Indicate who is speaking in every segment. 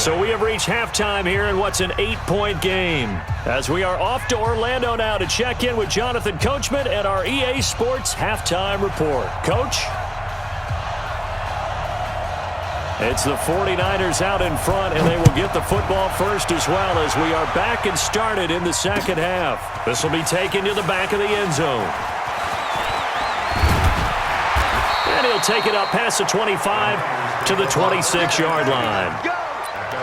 Speaker 1: So we have reached halftime here in what's an 8-point game. As we are off to Orlando now to check in with Jonathan Coachman at our EA Sports Halftime Report. Coach? It's the 49ers out in front, and they will get the football first as well as we are back and started in the second half. This will be taken to the back of the end zone. And he'll take it up past the 25 to the 26-yard line.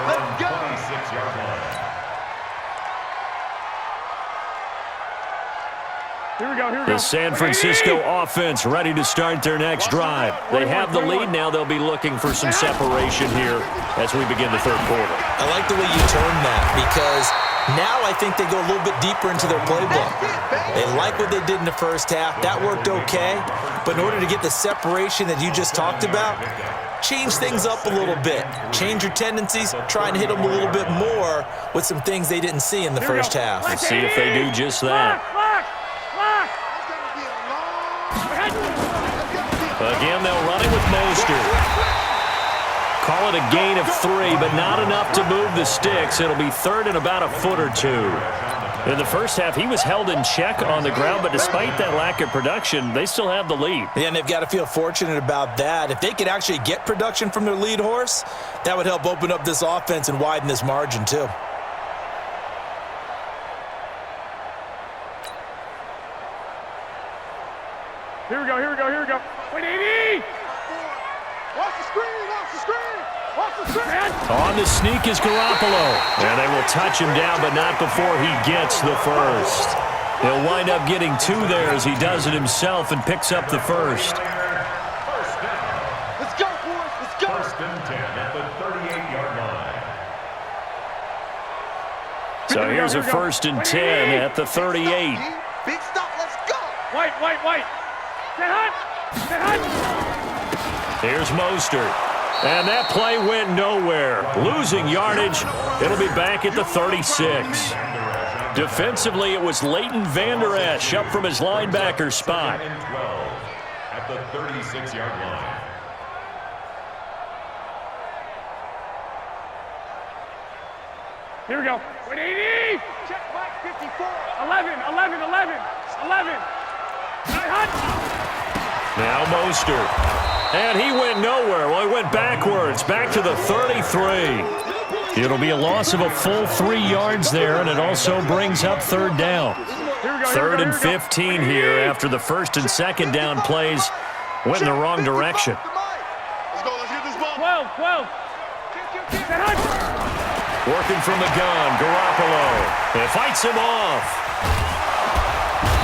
Speaker 2: Let's go. 26-yard line.
Speaker 3: Here we go.
Speaker 1: The San Francisco offense ready to start their next drive. They have the lead now. They'll be looking for some separation here as we begin the third quarter.
Speaker 4: I like the way you term that because now I think they go a little bit deeper into their playbook. They like what they did in the first half. That worked okay. But in order to get the separation that you just talked about, change things up a little bit. Change your tendencies. Try and hit them a little bit more with some things they didn't see in the first half.
Speaker 1: Let's see if they do just that. Again, they'll run it with Mostert. Call it a gain of 3, but not enough to move the sticks. It'll be third and about a foot or two. In the first half, he was held in check on the ground, but despite that lack of production, they still have the lead.
Speaker 4: Yeah, and they've got to feel fortunate about that. If they could actually get production from their lead horse, that would help open up this offense and widen this margin too.
Speaker 3: Here we go. Wait, 80! Watch the screen!
Speaker 1: On the sneak is Garoppolo. And they will touch him down, but not before he gets the first. He'll wind up getting 2 there as he does it himself and picks up the first.
Speaker 2: Let's go, boys. Let's go. First and 10 at the 38-yard line.
Speaker 1: So here's a first and 10 at the 38.
Speaker 2: Big stop. Let's go.
Speaker 3: White. Stay hot.
Speaker 1: Here's Mostert. And that play went nowhere. Losing yardage. It'll be back at the 36. Defensively, it was Leighton Vander Esch up from his linebacker spot.
Speaker 2: And 12 at the 36-yard line.
Speaker 3: Here we go. Wait, 80!
Speaker 2: Check back 54.
Speaker 3: 11.
Speaker 1: Now Mostert. And he went nowhere. Well, he went backwards, back to the 33. It'll be a loss of a full 3 yards there, and it also brings up third down. Third and 15 here after the first and second down plays went in the wrong direction.
Speaker 2: Let's go. Let's get this ball.
Speaker 3: 12.
Speaker 1: Working from the gun, Garoppolo. It fights him off.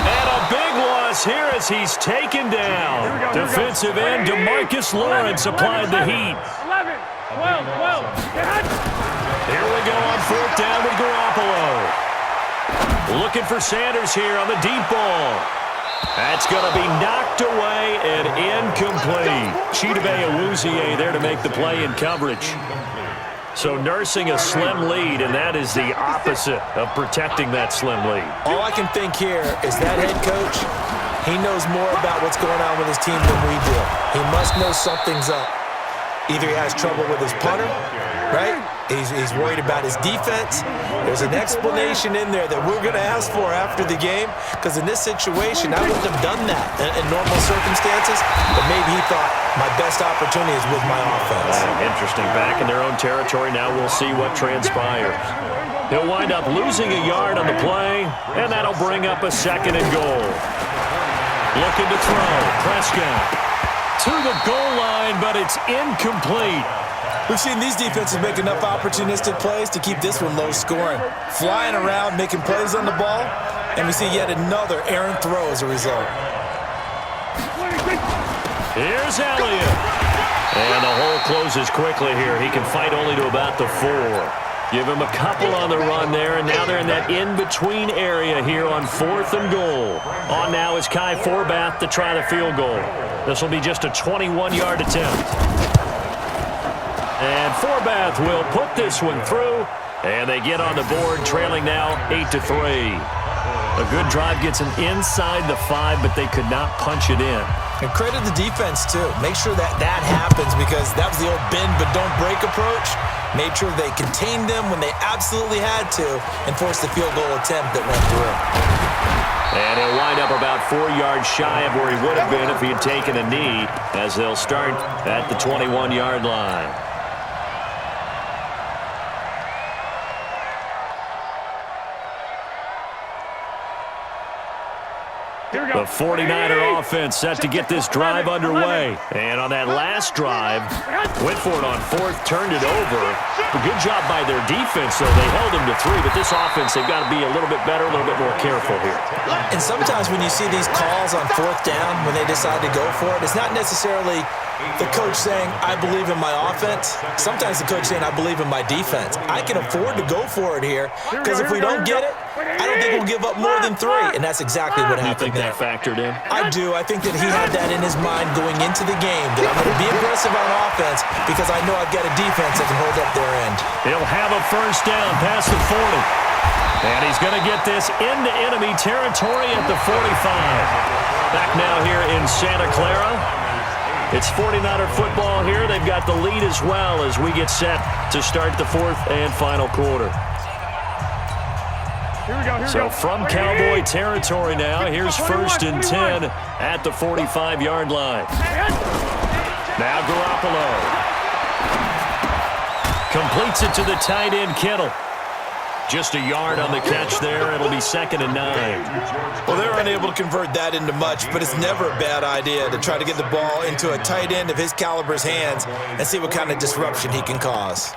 Speaker 1: And a big loss here as he's taken down. Defensive end DeMarcus Lawrence applied the heat.
Speaker 3: 11, 12.
Speaker 1: Here we go on fourth down with Garoppolo. Looking for Sanders here on the deep ball. That's going to be knocked away and incomplete. Chidobe Awuzie there to make the play in coverage. So nursing a slim lead, and that is the opposite of protecting that slim lead.
Speaker 4: All I can think here is that head coach, he knows more about what's going on with his team than we do. He must know something's up. Either he has trouble with his punter, right? He's worried about his defense. There's an explanation in there that we're going to ask for after the game, because in this situation, I wouldn't have done that in normal circumstances, but maybe he thought my best opportunity is with my offense.
Speaker 1: Interesting. Back in their own territory. Now we'll see what transpires. He'll wind up losing a yard on the play, and that'll bring up a second and goal. Looking to throw. Prescott to the goal line, but it's incomplete.
Speaker 4: We've seen these defenses make enough opportunistic plays to keep this one low scoring. Flying around, making plays on the ball, and we see yet another errant throw as a result.
Speaker 1: Here's Elliott. And the hole closes quickly here. He can fight only to about the 4. Give him a couple on the run there, and now they're in that in-between area here on fourth and goal. On now is Kai Forbath to try the field goal. This will be just a 21-yard attempt. And Forbath will put this one through, and they get on the board, trailing now 8-3. A good drive gets them inside the 5, but they could not punch it in.
Speaker 4: And credit the defense, too. Make sure that happens, because that was the old bend but don't break approach. Made sure they contained them when they absolutely had to and forced the field goal attempt that went through.
Speaker 1: And he'll wind up about 4 yards shy of where he would have been if he had taken a knee, as they'll start at the 21-yard line. The 49er offense set to get this drive underway. And on that last drive, went for it on 4th, turned it over. A good job by their defense, though. They held them to 3, but this offense, they've got to be a little bit better, a little bit more careful here.
Speaker 4: And sometimes when you see these calls on 4th down, when they decide to go for it, it's not necessarily the coach saying, I believe in my offense. Sometimes the coach saying, I believe in my defense. I can afford to go for it here, because if we don't get it, I don't think we'll give up more than 3. And that's exactly what happened there.
Speaker 1: You think that factored in?
Speaker 4: I do. I think that he had that in his mind going into the game, that I'm going to be aggressive on offense because I know I've got a defense that can hold up their end.
Speaker 1: He'll have a first down past the 40. And he's going to get this into enemy territory at the 45. Back now here in Santa Clara. It's 49er football here. They've got the lead as well as we get set to start the 4th and final quarter. So from Cowboy territory now, here's 1st and 10 at the 45-yard line. Now Garoppolo completes it to the tight end, Kittle. Just a yard on the catch there. It'll be 2nd and 9.
Speaker 4: Well, they're unable to convert that into much, but it's never a bad idea to try to get the ball into a tight end of his caliber's hands and see what kind of disruption he can cause.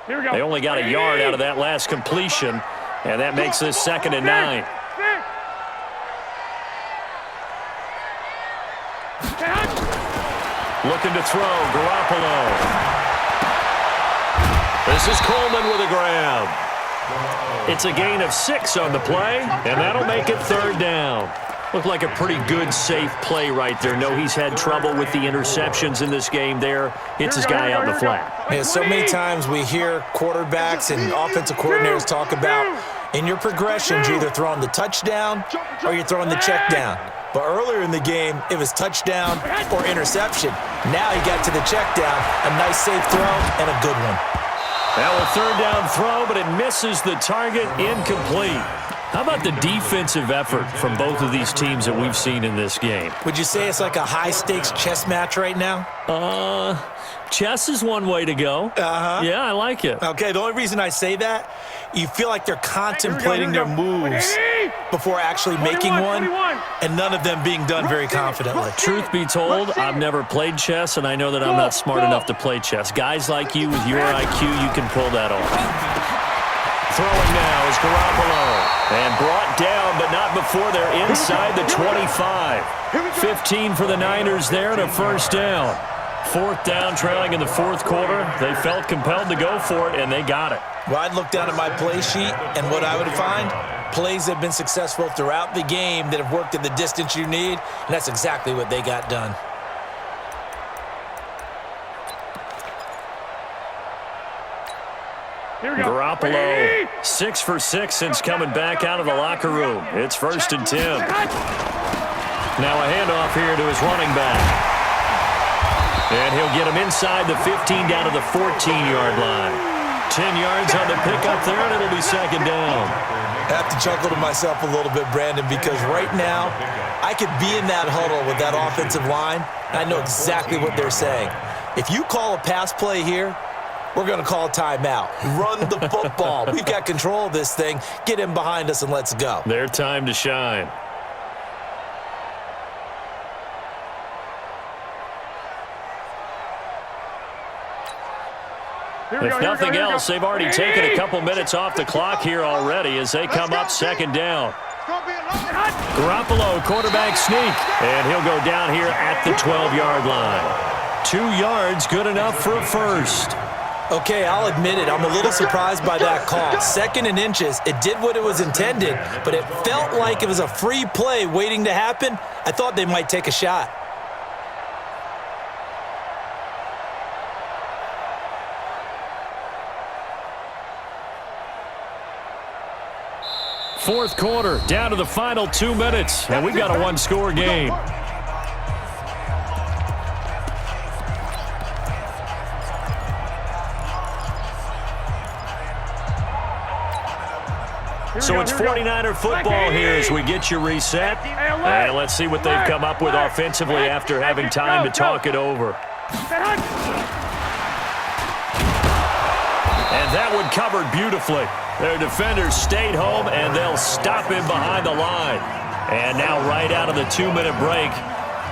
Speaker 1: They only got a yard out of that last completion, and that makes this 2nd and 9. Looking to throw, Garoppolo. This is Coleman with a grab. It's a gain of 6 on the play, and that'll make it 3rd down. Looked like a pretty good, safe play right there. No, he's had trouble with the interceptions in this game there. Hits his guy out in the flat.
Speaker 4: Yeah, so many times we hear quarterbacks and offensive coordinators talk about, in your progressions, you're either throwing the touchdown or you're throwing the check down. But earlier in the game, it was touchdown or interception. Now he got to the check down, a nice safe throw, and a good one.
Speaker 1: Now a 3rd down throw, but it misses the target, incomplete. How about the defensive effort from both of these teams that we've seen in this game?
Speaker 4: Would you say it's like a high-stakes chess match right now?
Speaker 1: Chess is one way to go.
Speaker 4: Uh-huh.
Speaker 1: Yeah, I like it.
Speaker 4: Okay, the only reason I say that, you feel like they're contemplating their moves before actually making one, and none of them being done very confidently.
Speaker 1: Truth be told, I've never played chess, and I know that I'm not smart enough to play chess. Guys like you with your IQ, you can pull that off. Throwing now is Garoppolo. And brought down, but not before they're inside the 25. 15 for the Niners there and a first down. 4th down, trailing in the 4th quarter. They felt compelled to go for it, and they got it.
Speaker 4: Well, I'd look down at my play sheet, and what I would find, plays that have been successful throughout the game that have worked in the distance you need, and that's exactly what they got done.
Speaker 1: Garoppolo, 6 for 6 since coming back out of the locker room. It's 1st and 10. Now a handoff here to his running back. And he'll get him inside the 15 down to the 14-yard line. 10 yards on the pickup there, and it'll be 2nd down.
Speaker 4: I have to chuckle to myself a little bit, Brandon, because right now I could be in that huddle with that offensive line, and I know exactly what they're saying. If you call a pass play here, we're going to call a timeout. Run the football. We've got control of this thing. Get in behind us and let's go.
Speaker 1: Their time to shine. If nothing else, they've already taken a couple minutes off the clock here already as they come up 2nd down. Garoppolo, quarterback sneak, and he'll go down here at the 12-yard line. 2 yards, good enough for a first.
Speaker 4: Okay, I'll admit it. I'm a little surprised by that call. 2nd and inches. It did what it was intended, but it felt like it was a free play waiting to happen. I thought they might take a shot.
Speaker 1: Fourth quarter, down to the final 2 minutes, and we've got a one-score game. So it's 49er football here as we get you reset. And let's see what they've come up with offensively after having time to talk it over. And that one covered beautifully. Their defenders stayed home, and they'll stop him behind the line. And now right out of the 2-minute break,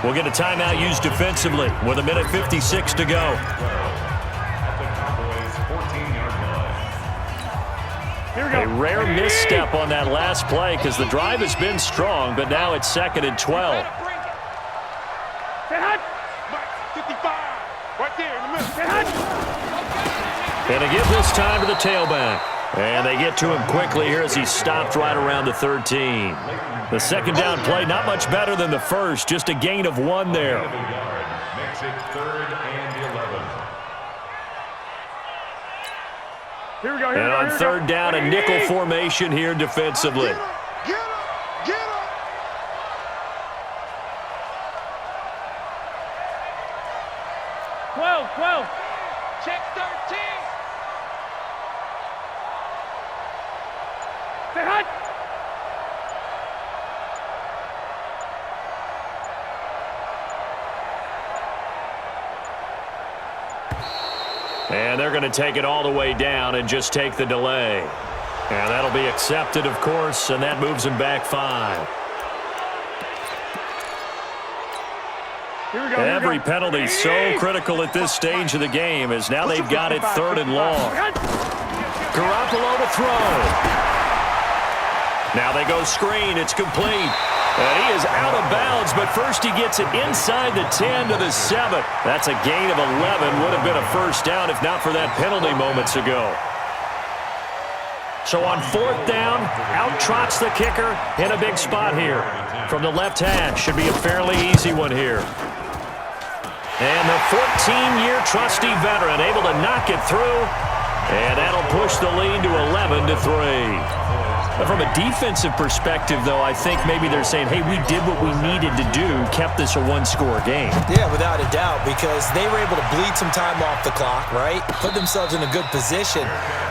Speaker 1: we'll get a timeout used defensively with 1:56 to go. A rare misstep on that last play because the drive has been strong, but now it's 2nd and 12. And they give this time to the tailback. And they get to him quickly here as he stopped right around the 13. The second down play, not much better than the first, just a gain of 1 there.
Speaker 2: Makes it 3rd and 11.
Speaker 3: Here we go,
Speaker 1: And on 3rd down, a nickel formation here defensively.
Speaker 3: Get up, get up. Check 13. Say hut.
Speaker 1: And they're going to take it all the way down and just take the delay. And that'll be accepted, of course, and that moves them back 5. Every penalty so critical at this stage of the game as now they've got it 3rd and long. Garoppolo to throw. Now they go screen. It's complete. And he is out of bounds, but first he gets it inside the 10 to the 7. That's a gain of 11. Would have been a first down if not for that penalty moments ago. So on 4th down, out trots the kicker in a big spot here. From the left hash, should be a fairly easy one here. And the 14-year trusty veteran able to knock it through. And that'll push the lead to 11-3. From a defensive perspective, though, I think maybe they're saying, hey, we did what we needed to do, kept this a one-score game.
Speaker 4: Yeah, without a doubt, because they were able to bleed some time off the clock, right? Put themselves in a good position,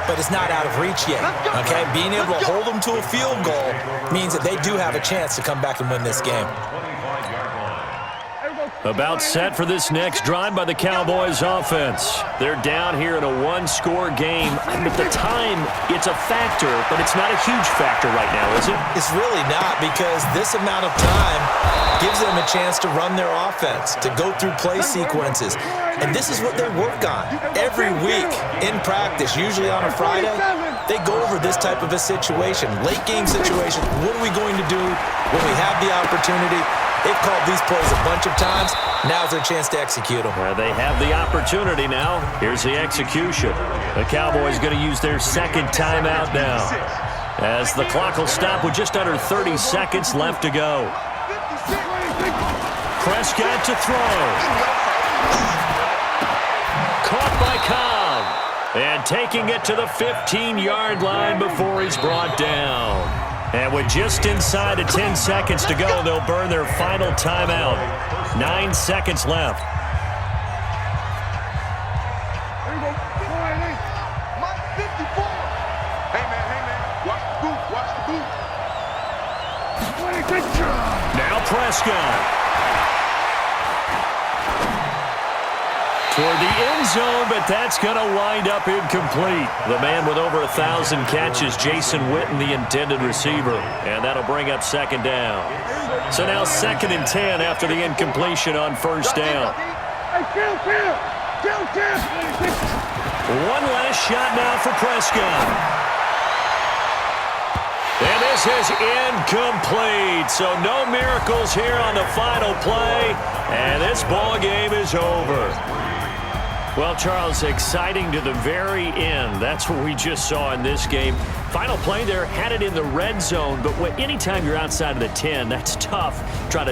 Speaker 4: but it's not out of reach yet, okay? Being able to hold them to a field goal means that they do have a chance to come back and win this game.
Speaker 1: About set for this next drive by the Cowboys offense. They're down here in a one-score game. At the time, it's a factor, but it's not a huge factor right now, is it?
Speaker 4: It's really not, because this amount of time gives them a chance to run their offense, to go through play sequences. And this is what they work on every week in practice, usually on a Friday. They go over this type of a situation, late game situation. What are we going to do when we have the opportunity? They've called these plays a bunch of times. Now's their chance to execute them.
Speaker 1: Well, they have the opportunity now. Here's the execution. The Cowboys going to use their second timeout now, as the clock will stop with just under 30 seconds left to go. Prescott to throw. Caught by Cobb. And taking it to the 15-yard line before he's brought down. And with just inside of 10 seconds to go, they'll burn their final timeout. 9 seconds left. Now Prescott. Toward the end zone, but that's going to wind up incomplete. The man with over 1,000 catches, Jason Witten, the intended receiver. And that'll bring up second down. So now 2nd and 10 after the incompletion on first down. One last shot now for Prescott. And this is incomplete. So no miracles here on the final play. And this ball game is over. Well, Charles, exciting to the very end. That's what we just saw in this game. Final play there, had it in the red zone, but anytime you're outside of the 10, that's tough. Try to